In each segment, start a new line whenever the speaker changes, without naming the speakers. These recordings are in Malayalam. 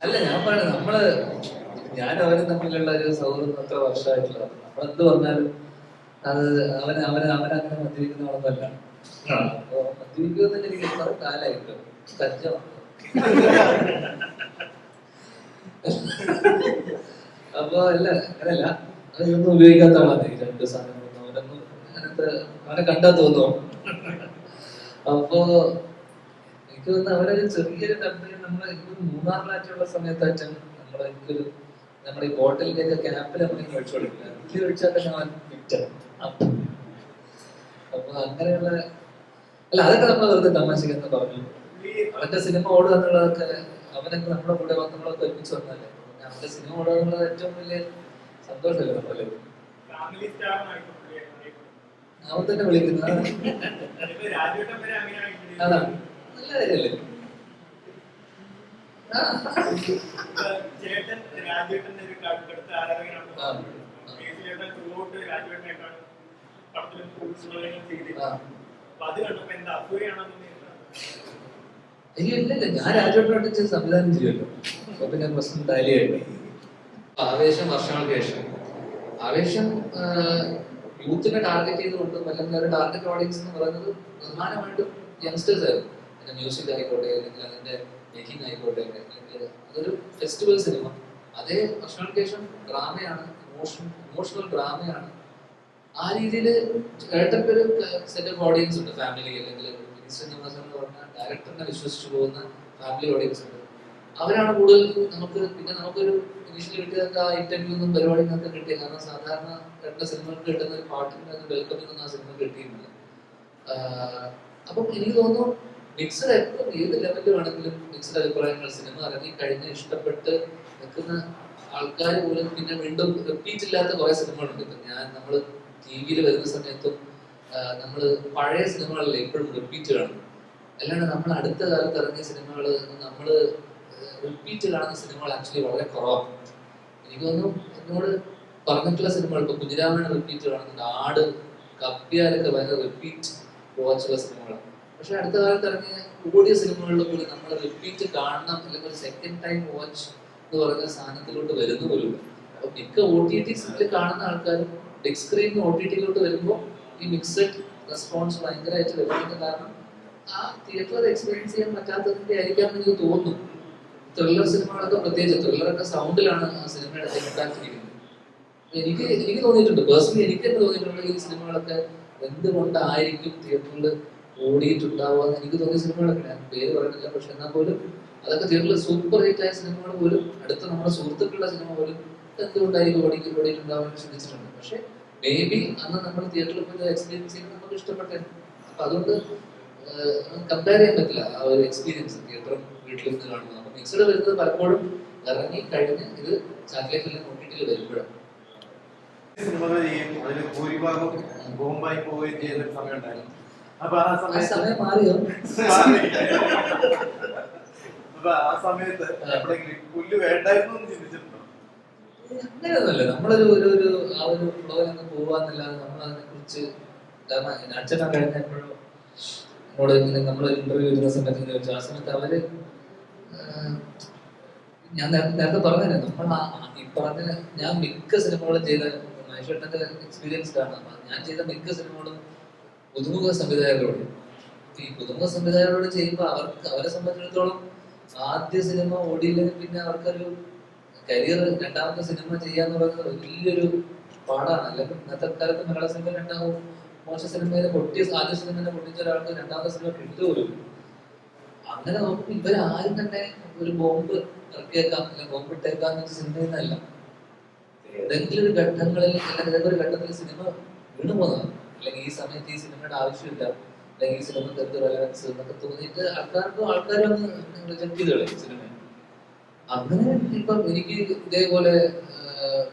അല്ല ഞാൻ പറയുന്നത് ഞാൻ അവരും തമ്മിലുള്ള ഒരു സൗഹൃദം അത്ര വർഷമായിട്ടുള്ള നമ്മളെന്ത് പറഞ്ഞാലും അത് അവനങ്ങനെ മദ്യപിക്കുന്ന ആളൊന്നല്ല. അപ്പൊ മദ്യപിക്കുമെന്ന് എനിക്ക് കുറെ കാലമായിട്ട് കജ്ജമാണ്. അപ്പൊ അല്ല അങ്ങനല്ല, അതൊന്നും ഉപയോഗിക്കാത്ത ആളാണ് ഈ രണ്ട് സാധനങ്ങളൊന്നും. അവനൊന്നും അങ്ങനത്തെ അവനെ കണ്ടാ തോന്നുമോ? അപ്പോ എനിക്ക് തോന്നുന്നു അവരൊരു ചെറിയൊരു കമ്പനി നമ്മളെ മൂന്നാറിലാറ്റുള്ള സമയത്താറ്റും നമ്മുടെ ഈ ബോട്ടിലിന്റെ ക്യാപ്പിൽ നമ്മളിങ്ങനെ ഒഴിച്ചു കൊടുക്കില്ല, ഇതിൽ ഒഴിച്ചാൽ തന്നെ അവൻ വിറ്റാണ്. അപ്പൊ അങ്ങനെയുള്ള അല്ല അതൊക്കെ നമ്മൾ വെറുതെ തമാശക്കെന്ന് പറഞ്ഞു. അവന്റെ സിനിമ ഓടുക എന്നുള്ളതൊക്കെ അവനൊക്കെ നമ്മുടെ കൂടെ നമ്മളൊക്കെ ഒരുമിച്ച് വന്നല്ലേ. അവന്റെ സിനിമ ഓടുക എന്നുള്ളത് ഏറ്റവും വലിയ സന്തോഷമല്ലേ നമ്മളെ. അവൻ തന്നെ വിളിക്കുന്നത് അതാണ് നല്ല കാര്യല്ലേ. ഇല്ല ഞാൻ രാജേട്ടനോട്ട് സംവിധാനം ചെയ്യുമല്ലോ, അപ്പൊ പിന്നെ പ്രശ്നം ടാലിയായിട്ട്. ആവേശം വർഷങ്ങൾക്ക് ശേഷം ആവേശം യൂത്തിനെ ടാർഗറ്റ് ചെയ്തുകൊണ്ടും അല്ലെങ്കിൽ ഒരു ടാർഗറ്റ് ഓഡിയൻസ് എന്ന് പറയുന്നത് പ്രധാനമായിട്ടും യങ്സ്റ്റേഴ്സ് ആയിരുന്നു. അതിന്റെ മ്യൂസിക് ആയിക്കോട്ടെ അല്ലെങ്കിൽ അതിന്റെ മേക്കിംഗ് ആയിക്കോട്ടെ, അല്ലെങ്കിൽ അതൊരു ഫെസ്റ്റിവൽ സിനിമ. അതേ വർഷങ്ങൾക്ക് ശേഷം ഡ്രാമയാണ്, ഇമോഷണൽ ഡ്രാമയാണ്. ആ രീതിയിൽ ഏട്ടൻ്റെ ഒരു സെറ്റ് ഓഫ് ഓഡിയൻസ് ഉണ്ട്, ഫാമിലി അല്ലെങ്കിൽ എന്ന് പറഞ്ഞ ഡയറക്ടറിനെ വിശ്വസിച്ച് പോകുന്ന ഫാമിലി ഓഡിയൻസ് ഉണ്ട്. അവരാണ് കൂടുതൽ നമുക്കൊരു ഇനീഷ്യലി കിട്ടിയ ആ ഇന്റർവ്യൂ ഒന്നും പരിപാടി നമുക്ക് കിട്ടിയ. കാരണം സാധാരണ രണ്ട് സിനിമകൾക്ക് കിട്ടുന്ന ഒരു പാട്ടിന്റെ വെൽക്കം എന്നൊന്നും ആ സിനിമ കിട്ടിയിട്ടില്ല. അപ്പം എനിക്ക് തോന്നുന്നു മിക്സഡ് എപ്പം ഏത് ലെവലിൽ വേണമെങ്കിലും മിക്സഡ് അഭിപ്രായങ്ങൾ സിനിമ ഇറങ്ങി കഴിഞ്ഞ് ഇഷ്ടപ്പെട്ട് നിൽക്കുന്ന ആൾക്കാർ പോലും പിന്നെ വീണ്ടും റിപ്പീറ്റ് ഇല്ലാത്ത കുറെ സിനിമകളുണ്ട്. ഇപ്പം നമ്മൾ ടി വിയിൽ വരുന്ന സമയത്തും നമ്മൾ പഴയ സിനിമകളിൽ എപ്പോഴും റിപ്പീറ്റ് കാണും. അല്ലാണ്ട് നമ്മൾ അടുത്ത കാലത്ത് ഇറങ്ങിയ സിനിമകൾ നമ്മൾ റിപ്പീറ്റ് കാണുന്ന സിനിമകൾ ആക്ച്വലി വളരെ കുറവാണ്. എനിക്ക് തോന്നുന്നു എന്നോട് പറഞ്ഞിട്ടുള്ള സിനിമകൾ ഇപ്പൊ കുഞ്ഞിരാമനെ റിപ്പീറ്റ് കാണുന്നുണ്ട്, ആട്, കപ്പിയാലൊക്കെ ഭയങ്കര റിപ്പീറ്റ് വാച്ചുള്ള സിനിമകളാണ്. പക്ഷെ അടുത്ത കാലത്ത് ഇറങ്ങിയ ഓടിയ സിനിമകളിൽ പോലും നമ്മൾ റിപ്പീറ്റ് കാണണം അല്ലെങ്കിൽ ഒരു സെക്കൻഡ് ടൈം വാച്ച് എന്ന് പറയുന്ന സാധനത്തിലോട്ട് വരുന്ന പോലും. അപ്പൊ മിക്ക OTT കാണുന്ന ആൾക്കാരും ബിഗ് സ്ക്രീനിൽ OTT വരുമ്പോൾ ഈ മിക്സഡ് റെസ്പോൺസ് ഭയങ്കരമായിട്ട് വരുന്നത് കാരണം ആ തിയേറ്ററിൽ എക്സ്പീരിയൻസ് ചെയ്യാൻ പറ്റാത്തതിന്റെ ആയിരിക്കാമെന്ന് എനിക്ക് തോന്നുന്നു. ത്രില്ലർ സിനിമകളൊക്കെ പ്രത്യേകിച്ച് ത്രില്ലറൊക്കെ സൗണ്ടിലാണ് ആ സിനിമയുടെ ഇമ്പാക്ട് ഇരിക്കുന്നത്. എനിക്ക് തോന്നിയിട്ടുണ്ട്, പേഴ്സണലി എനിക്ക് തന്നെ തോന്നിയിട്ടുണ്ട് ഈ സിനിമകളൊക്കെ എന്തുകൊണ്ടായിരിക്കും തിയേറ്ററിൽ ഓടിയിട്ടുണ്ടാവുക എന്ന് എനിക്ക് തോന്നിയ സിനിമകളൊക്കെ. ഞാൻ പേര് പറയുന്നില്ല, പക്ഷെ എന്നാൽ പോലും അതൊക്കെ തിയേറ്ററിൽ സൂപ്പർ ഹിറ്റ് ആയ സിനിമകൾ പോലും അടുത്ത നമ്മുടെ സുഹൃത്തുക്കളുടെ സിനിമ പോലും എന്തുകൊണ്ടായിരിക്കും ഓടിയിട്ടുണ്ടാവാൻ ശ്രമിച്ചിട്ടുണ്ട്. പക്ഷെ മേ ബി അന്ന് നമ്മൾ തിയേറ്ററിൽ പോയി എക്സ്പീരിയൻസ് ചെയ്യുന്നത് നമുക്ക് ഇഷ്ടപ്പെട്ടെ. അപ്പൊ അതുകൊണ്ട് കമ്പയർ ചെയ്യാൻ പറ്റില്ല ആ ഒരു എക്സ്പീരിയൻസ് തിയേറ്ററും വീട്ടിലിരുന്ന് കാണുന്നത്. അപ്പൊ മിക്സഡ് വരുന്നത് പലപ്പോഴും ഇറങ്ങി കഴിഞ്ഞ് ഇത് സാറ്റലൈറ്റിലും OTT വരുമ്പോഴാണ്.
സിനിമകൾ ചെയ്യും, അതിൽ ഭൂരിഭാഗം ബോംബായി പോവുകയും ചെയ്യുന്ന ഒരു സമയം ഉണ്ടായിരുന്നു. അപ്പൊ ആ സമയം മാറിയോ? അപ്പൊ ആ സമയത്ത് എപ്പോഴെങ്കിലും പുല്ല് വേണ്ടായിരുന്നു എന്ന് ചിന്തിച്ചിട്ടുണ്ടോ?
അങ്ങനെയൊന്നുമല്ല, നമ്മളൊരു ആ ഒരു ഫ്ലോയിലൊക്കെ പോവാന്നല്ലാതെ നമ്മളതിനെ കുറിച്ച്. കാരണം അച്ഛനെ കഴിഞ്ഞപ്പോഴോ എന്നോട് ഇങ്ങനെ നമ്മളൊരു ഇന്റർവ്യൂ വരുന്ന സമയത്ത് ചോദിച്ചു. ആ സമയത്ത് അവര് ഞാൻ നേരത്തെ പറഞ്ഞില്ലേ, നമ്മൾ ഈ പറഞ്ഞ ഞാൻ മിക്ക സിനിമകളും ചെയ്ത മഹേഷേട്ടന്റെ എക്സ്പീരിയൻസ്ഡ് ആണ്. ഞാൻ ചെയ്ത മിക്ക സിനിമകളും പുതുമുഖ സംവിധായകരോട്. ഈ പുതുമുഖ സംവിധായകരോട് ചെയ്യുമ്പോൾ അവരെ സംബന്ധിച്ചിടത്തോളം ആദ്യ സിനിമ ഓടിയില്ലെങ്കിൽ പിന്നെ അവർക്കൊരു കരിയർ രണ്ടാമത്തെ സിനിമ ചെയ്യാന്ന് പറയുന്നത് വലിയൊരു പാടാണ്. അല്ലെങ്കിൽ ഇന്നത്തെ കാലത്ത് മലയാള സിനിമ രണ്ടാമത് മോശം സിനിമയിൽ ആദ്യ സിനിമയെ പൊട്ടിച്ച ഒരാൾക്ക് രണ്ടാമത്തെ സിനിമ കിട്ടുപോലും. അങ്ങനെ നോക്കുമ്പോൾ ഇവരാരും തന്നെ ഒരു ബോംബ് ഇറക്കിയേക്കാം അല്ലെങ്കിൽ ബോംബ് ഇട്ടേക്കാം എന്നൊരു സിനിമയിൽ നിന്നല്ല. ഏതെങ്കിലും ഒരു ഘട്ടങ്ങളിൽ അല്ലെങ്കിൽ ഏതൊരു ഘട്ടത്തിൽ സിനിമ വീണു പോകുന്നതാണ്. അല്ലെങ്കിൽ ഈ സമയത്ത് ഈ സിനിമയുടെ ആവശ്യമില്ല, അല്ലെങ്കിൽ ഈ സിനിമക്ക് എന്ത് റെലവൻസ് എന്നൊക്കെ തോന്നിയിട്ട് ആൾക്കാരും റിജക്ട് ചെയ്ത് കളയും സിനിമ. അങ്ങനെ ഇപ്പം എനിക്ക് ഇതേപോലെ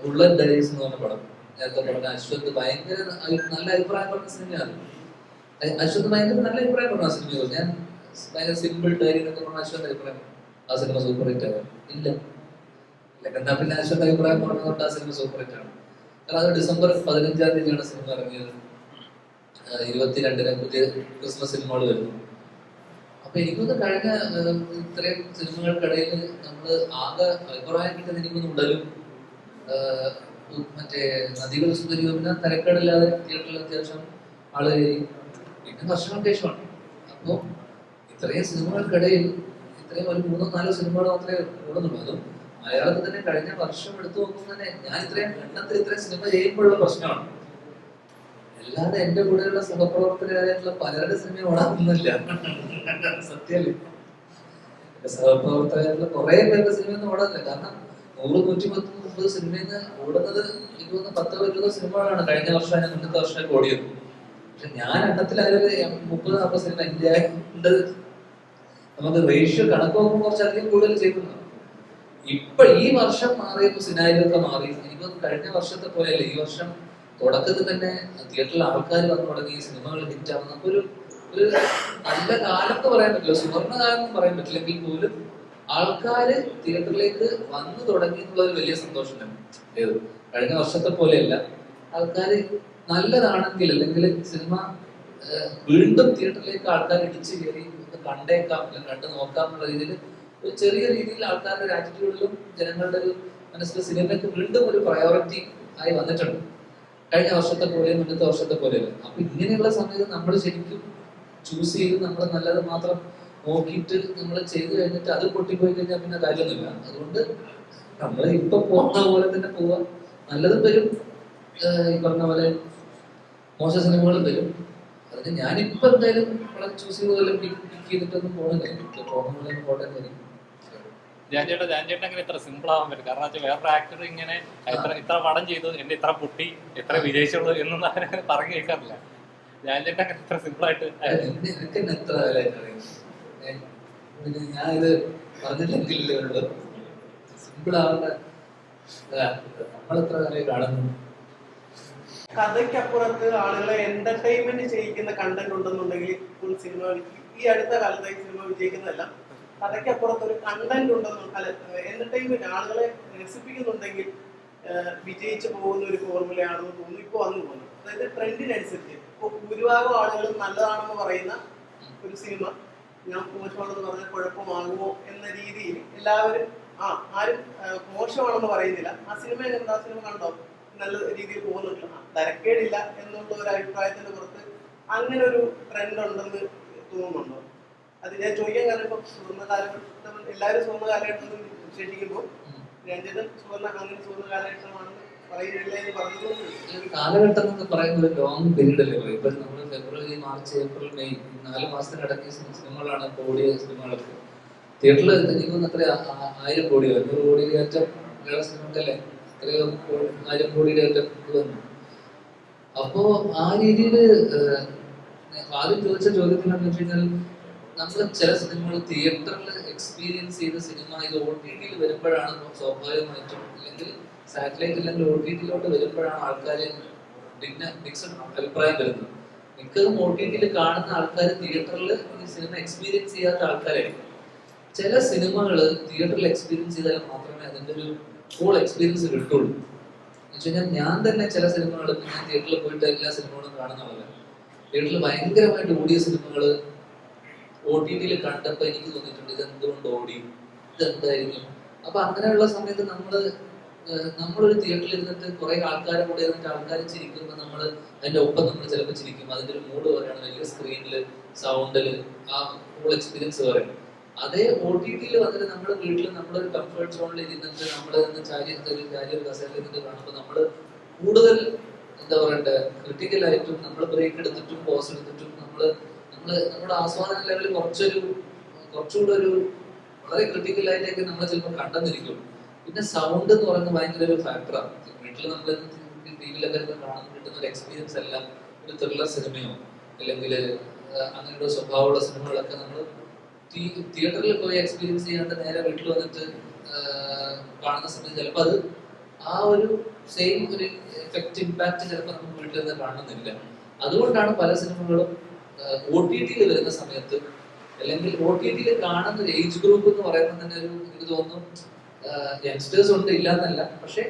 ബുള്ളറ്റ് ഡയറീസ് എന്ന് പറഞ്ഞ പടം നേരത്തെ പറഞ്ഞ അശ്വന്ത് ഭയങ്കര നല്ല അഭിപ്രായം പറഞ്ഞ സിനിമയാണ്. അശ്വന്ത് ഭയങ്കര നല്ല അഭിപ്രായം പറഞ്ഞു ആ സിനിമ. ഞാൻ ഭയങ്കര സിമ്പിൾ ഡയറി എന്നൊക്കെ പറഞ്ഞ അശ്വന്ത് അഭിപ്രായം ആ സിനിമ സൂപ്പർ ഹിറ്റ് ആകും ഇല്ല. എന്നാ പിന്നെ അശ്വന്ത് അഭിപ്രായം പറഞ്ഞതുകൊണ്ട് ആ സിനിമ സൂപ്പർ ഹിറ്റ് ആണ്. കാരണം അത് December 15 സിനിമ ഇറങ്ങിയത്. 22 പുതിയ ക്രിസ്മസ് സിനിമകൾ വരുന്നു. അപ്പൊ എനിക്കൊന്ന് കഴിഞ്ഞ ഇത്രയും സിനിമകൾക്കിടയിൽ നമ്മൾ ആകെ അഭിപ്രായം കിട്ടുന്ന എനിക്കൊന്ന് ഉടലും മറ്റേ നദികൾ സുന്ദരിയോമിന തരക്കേടില്ലാതെ തിയേറ്ററിൽ അത്യാവശ്യം ആള് കയറി. പിന്നെ വർഷങ്ങൾക്ക് ശേഷമാണ്. അപ്പോ ഇത്രയും സിനിമകൾക്കിടയിൽ ഇത്രയും ഒരു 3-4 സിനിമകൾ മാത്രമേ ഓടുന്നുള്ളൂ. അതും മലയാളത്തിൽ തന്നെ കഴിഞ്ഞ വർഷം എടുത്തു നോക്കുമ്പോൾ തന്നെ ഞാൻ ഇത്രയും എണ്ണത്തിൽ ഇത്രയും സിനിമ ചെയ്യുമ്പോഴുള്ള പ്രശ്നമാണ്. അല്ലാതെ എന്റെ കൂടെയുള്ള സഹപ്രവർത്തകരായിട്ടുള്ള പലരുടെ സിനിമ ഓടാനൊന്നുമില്ല. സത്യല്ലേ? സഹപ്രവർത്തകരായിട്ടുള്ള കുറെ പേരുടെ സിനിമയൊന്നും ഓടാനില്ല. കാരണം 100-130 സിനിമയിൽ നിന്ന് ഓടുന്നത് എനിക്ക് തോന്നുന്നു 10-20 സിനിമകളാണ് കഴിഞ്ഞ വർഷം മുന്നത്തെ വർഷമൊക്കെ ഓടിയത്. പക്ഷെ ഞാൻ എണ്ണത്തിലായാലും 30-40 സിനിമ ഇന്ത്യ ഉണ്ട്. നമുക്ക് റേഷ്യോ കണക്ക് നോക്കുമ്പോൾ കുറച്ചധികം കൂടുതൽ ചെയ്യുന്നു. ഇപ്പൊ ഈ വർഷം മാറിയപ്പോ സിനാരിയൊക്കെ മാറി. എനിക്കൊന്നും കഴിഞ്ഞ വർഷത്തെ പോലെയല്ല, ഈ വർഷം തുടക്കത്തിൽ തന്നെ തിയേറ്ററിൽ ആൾക്കാർ വന്നു തുടങ്ങി, സിനിമകൾ ഹിറ്റ് ആവുന്ന ഒരു ഒരു നല്ല കാലം എന്ന് പറയാൻ പറ്റില്ല, സുവർണ്ണ കാലം എന്ന് പറയാൻ പറ്റില്ലെങ്കിൽ പോലും ആൾക്കാര് തിയേറ്ററിലേക്ക് വന്നു തുടങ്ങി എന്നുള്ള ഒരു വലിയ സന്തോഷം തന്നെ. ഏത് കഴിഞ്ഞ വർഷത്തെ പോലെയല്ല, ആൾക്കാര് നല്ലതാണെങ്കിൽ അല്ലെങ്കിൽ സിനിമ വീണ്ടും തിയേറ്ററിലേക്ക് ആൾക്കാർ ഇടിച്ചു കയറി ഒന്ന് കണ്ടേക്കാം അല്ലെങ്കിൽ കണ്ടു നോക്കാം എന്നുള്ള രീതിയിൽ ഒരു ചെറിയ രീതിയിൽ ആൾക്കാരുടെ ഒരു ആറ്റിറ്റ്യൂഡിലും ജനങ്ങളുടെ ഒരു മനസ്സിൽ സിനിമയ്ക്ക് വീണ്ടും ഒരു പ്രയോറിറ്റി ആയി വന്നിട്ടുണ്ട്. കഴിഞ്ഞ വർഷത്തെ പോലെയും മുന്നത്തെ വർഷത്തെ പോലെയല്ല. അപ്പൊ ഇങ്ങനെയുള്ള സമയത്ത് നമ്മൾ ശരിക്കും ചൂസ് ചെയ്ത് നമ്മൾ നല്ലത് മാത്രം നോക്കിയിട്ട് നമ്മൾ ചെയ്തു കഴിഞ്ഞിട്ട് അത് പൊട്ടിപ്പോയി കഴിഞ്ഞാൽ പിന്നെ കാര്യമൊന്നുമില്ല. അതുകൊണ്ട് നമ്മൾ ഇപ്പൊ പോകുന്ന പോലെ തന്നെ പോവാ. നല്ലതും വരും, ഈ പറഞ്ഞ പോലെ മോശം സിനിമകളും വരും. അതിന് ഞാനിപ്പോ എന്തായാലും വളരെ ചൂസ് ചെയ്ത് പോലെ പിക്ക് ചെയ്തിട്ടൊന്നും പോകുന്നില്ല. പോകുന്ന പോലെ പോട്ടെ തരും.
ജാൻചേട്ടൻ അങ്ങനെ ഇത്ര സിമ്പിൾ ആവാൻ പറ്റും? കാരണം വെച്ചാൽ വേറൊരു ആക്ടർ ഇങ്ങനെ ഇത്ര പടം ചെയ്തു, എന്റെ ഇത്ര പൊട്ടി, എത്ര വിജയിച്ചുള്ളൂ എന്നൊന്നും അങ്ങനെ പറഞ്ഞു കേൾക്കാറില്ല. ജാൻചേട്ടൻ അങ്ങനെ ഇത്ര സിമ്പിൾ ആയിട്ട്
ഞാൻ ഇത് പറഞ്ഞില്ലെങ്കിലേ സിമ്പിൾ ആവേണ്ട നമ്മളെത്ര കാലം കാണുന്നു.
കഥയ്ക്കപ്പുറത്ത് ആളുകളെ എന്റർടൈൻമെന്റ് ചെയ്യിക്കുന്ന കണ്ടന്റ് ഉണ്ടെന്നുണ്ടെങ്കിൽ ഫുൾ സിനിമ ഈ അടുത്ത കാലത്ത് സിനിമ വിജയിക്കുന്നതല്ല. കഥയ്ക്കപ്പുറത്ത് ഒരു കണ്ടന്റ് ഉണ്ടെന്നും അല്ല എന്റർടൈൻമെന്റ് ആളുകളെ രസിപ്പിക്കുന്നുണ്ടെങ്കിൽ വിജയിച്ചു പോകുന്ന ഒരു ഫോർമുലയാണെന്ന് തോന്നുന്നു ഇപ്പൊ വന്നു പോകുന്നത്. അതായത് ട്രെൻഡിനനുസരിച്ച് ഇപ്പോൾ ഭൂരിഭാഗം ആളുകളും നല്ലതാണെന്ന് പറയുന്ന ഒരു സിനിമ ഞാൻ മോശമാണെന്ന് പറഞ്ഞാൽ കുഴപ്പമാകുമോ എന്ന രീതിയിൽ എല്ലാവരും ആരും മോശമാണെന്ന് പറയുന്നില്ല. ആ സിനിമ എന്താ, സിനിമ കണ്ടോ, നല്ല രീതിയിൽ പോകുന്നുണ്ട്, തരക്കേടില്ല എന്നുള്ള ഒരു അഭിപ്രായത്തിന്റെ പുറത്ത് അങ്ങനെ ഒരു ട്രെൻഡ് ഉണ്ടെന്ന് തോന്നുന്നുണ്ടോ? അത് ഞാൻ ചോദിക്കാൻ കാരണം ഇപ്പൊ സുവർണ്ണ കാലഘട്ടം എല്ലാവരും സുവർണ്ണ കാലഘട്ടം വിശേഷിക്കുമ്പോൾ രഞ്ജിതൻ അങ്ങനെ സുവർണ്ണ കാലഘട്ടമാണെന്ന് പറയുന്നില്ല എന്ന് പറഞ്ഞത്.
കാലഘട്ടം എന്ന് പറയുന്ന ഒരു ലോങ് പീരീഡ് അല്ലേ. ഇപ്പൊ നമ്മൾ ഫെബ്രുവരി, മാർച്ച്, ഏപ്രിൽ, മെയ് 4 മാസത്തിനിടയ്ക്ക് സിനിമകളാണ് ഇപ്പോൾ ഓടിയ സിനിമകളൊക്കെ. തിയേറ്ററിൽ എനിക്കൊന്ന് അത്ര 1000 കോടിയോ 500 കോടി കയറ്റം വേറെ സിനിമക്കല്ലേ, എത്രയോ 1000 കോടിയുടെ കയറ്റം ഇത് വന്നു. അപ്പോ ആ രീതിയിൽ ആദ്യം ചോദിച്ച ചോദ്യത്തിനെന്ന് വെച്ച് കഴിഞ്ഞാൽ നമ്മൾ ചില സിനിമകൾ തിയേറ്ററിൽ എക്സ്പീരിയൻസ് ചെയ്ത സിനിമ ഇത് OTT-യിൽ വരുമ്പോഴാണ് സ്വാഭാവികമായിട്ടും, അല്ലെങ്കിൽ സാറ്റലൈറ്റ് അല്ലെങ്കിൽ OTT-യിലോട്ട് വരുമ്പോഴാണ് ആൾക്കാർ മിക്സഡ് അഭിപ്രായം വരുന്നത്. മിക്കതും OTT-യിൽ കാണുന്ന ആൾക്കാർ തിയേറ്ററിൽ ഈ സിനിമ എക്സ്പീരിയൻസ് ചെയ്യാത്ത ആൾക്കാരായിരിക്കും. ചില സിനിമകൾ തിയേറ്ററിൽ എക്സ്പീരിയൻസ് ചെയ്താൽ മാത്രമേ അതിൻ്റെ ഒരു ഫുൾ എക്സ്പീരിയൻസ് കിട്ടുള്ളൂ. എന്ന് വെച്ച് കഴിഞ്ഞാൽ ഞാൻ തന്നെ ചില സിനിമകൾ ഞാൻ തിയേറ്ററിൽ പോയിട്ട് എല്ലാ സിനിമകളും കാണുന്ന ആളല്ല. തിയേറ്ററിൽ ഭയങ്കരമായിട്ട് ഓടിയ സിനിമകൾ OTT-യിൽ കണ്ടപ്പോൾ എനിക്ക് തോന്നിയിട്ടുണ്ട് ഇത് എന്തുകൊണ്ട് ഓടി, ഇതെന്തായിരുന്നു. അപ്പൊ അങ്ങനെയുള്ള സമയത്ത് നമ്മളൊരു തിയേറ്ററിൽ ഇരുന്നിട്ട് കുറെ ആൾക്കാരെ കൂടെ ഇരുന്നിട്ട് ആൾക്കാർ ചിരിക്കുമ്പോൾ നമ്മൾ അതിന്റെ ഒപ്പം നമ്മൾ ചിലപ്പോൾ ചിരിക്കും. അതിന്റെ ഒരു മൂഡ് പറയുകയാണ് വലിയ സ്ക്രീനില് സൗണ്ടില് ആ ഫുൾ എക്സ്പീരിയൻസ് പറയും. അതേ OTT-യിൽ വന്നിട്ട് നമ്മുടെ വീട്ടിൽ നമ്മളൊരു കംഫർട്ട് സോണിൽ ഇരുന്നിട്ട് നമ്മൾ ചാരി ഒരു കസേരയിൽ ഇരുന്നിട്ട് കാണുമ്പോൾ നമ്മൾ കൂടുതൽ എന്താ പറയണ്ടേ ക്രിട്ടിക്കലായിട്ടും നമ്മൾ ബ്രേക്ക് എടുത്തിട്ടും പോസ് എടുത്തിട്ടും നമ്മുടെ ആസ്വാദന ലെവലിൽ കുറച്ചുകൂടെ ഒരു വളരെ ക്രിട്ടിക്കലായിട്ടൊക്കെ നമ്മൾ ചിലപ്പോൾ കണ്ടെന്നിരിക്കും. പിന്നെ സൗണ്ട് എന്ന് പറയുന്നത് ഭയങ്കര ഒരു ഫാക്ടറാണ്. വീട്ടിൽ നമ്മൾ TV-യിലൊക്കെ കാണുന്ന കിട്ടുന്ന ഒരു എക്സ്പീരിയൻസ് അല്ല ഒരു ത്രില്ലർ സിനിമയോ അല്ലെങ്കിൽ അങ്ങനെയുള്ള സ്വഭാവമുള്ള സിനിമകളൊക്കെ നമ്മൾ തിയേറ്ററിൽ പോയി എക്സ്പീരിയൻസ് ചെയ്യാണ്ട് നേരെ വീട്ടിൽ വന്നിട്ട് കാണുന്ന സമയത്ത് ചിലപ്പോൾ അത് ആ ഒരു സെയിം ഒരു എഫക്റ്റ് ഇമ്പാക്ട് ചിലപ്പോൾ നമുക്ക് വീട്ടിൽ നിന്ന് കാണുന്നില്ല. അതുകൊണ്ടാണ് പല സിനിമകളും OTT-യിൽ വരുന്ന സമയത്ത് അല്ലെങ്കിൽ OTT-യിൽ കാണുന്ന ഒരു ഏജ് ഗ്രൂപ്പ് എന്ന് പറയുന്നത് തന്നെ ഒരു എനിക്ക് തോന്നുന്നു യങ്സ്റ്റേഴ്സ് ഉണ്ട് ഇല്ല എന്നല്ല, പക്ഷെ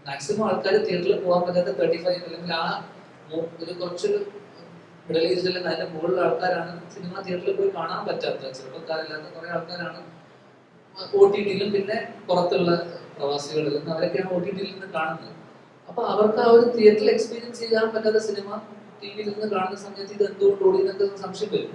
മാക്സിമം ആൾക്കാർ തിയേറ്ററിൽ പോകാൻ പറ്റാത്ത 35 അല്ലെങ്കിൽ ആ ഒരു കുറച്ചൊരു മിഡിൽ ഏജിൽ അതിന്റെ മുകളിലുള്ള ആൾക്കാരാണ് സിനിമ തിയേറ്ററിൽ പോയി കാണാൻ പറ്റാത്ത ചെറുപ്പക്കാരില്ലാത്ത കുറെ ആൾക്കാരാണ് OTT-യിലും പിന്നെ പുറത്തുള്ള പ്രവാസികളിൽ നിന്ന് അവരൊക്കെയാണ് OTT-യിൽ നിന്ന് കാണുന്നത്. അപ്പൊ അവർക്ക് ആ ഒരു തിയേറ്ററിൽ എക്സ്പീരിയൻസ് ചെയ്യാൻ പറ്റാത്ത സിനിമ TV-യിൽ നിന്ന് കാണുന്ന സമയത്ത് ഇത് എന്തുകൊണ്ട് ഓടി എന്നൊക്കെ സംശയം വരും.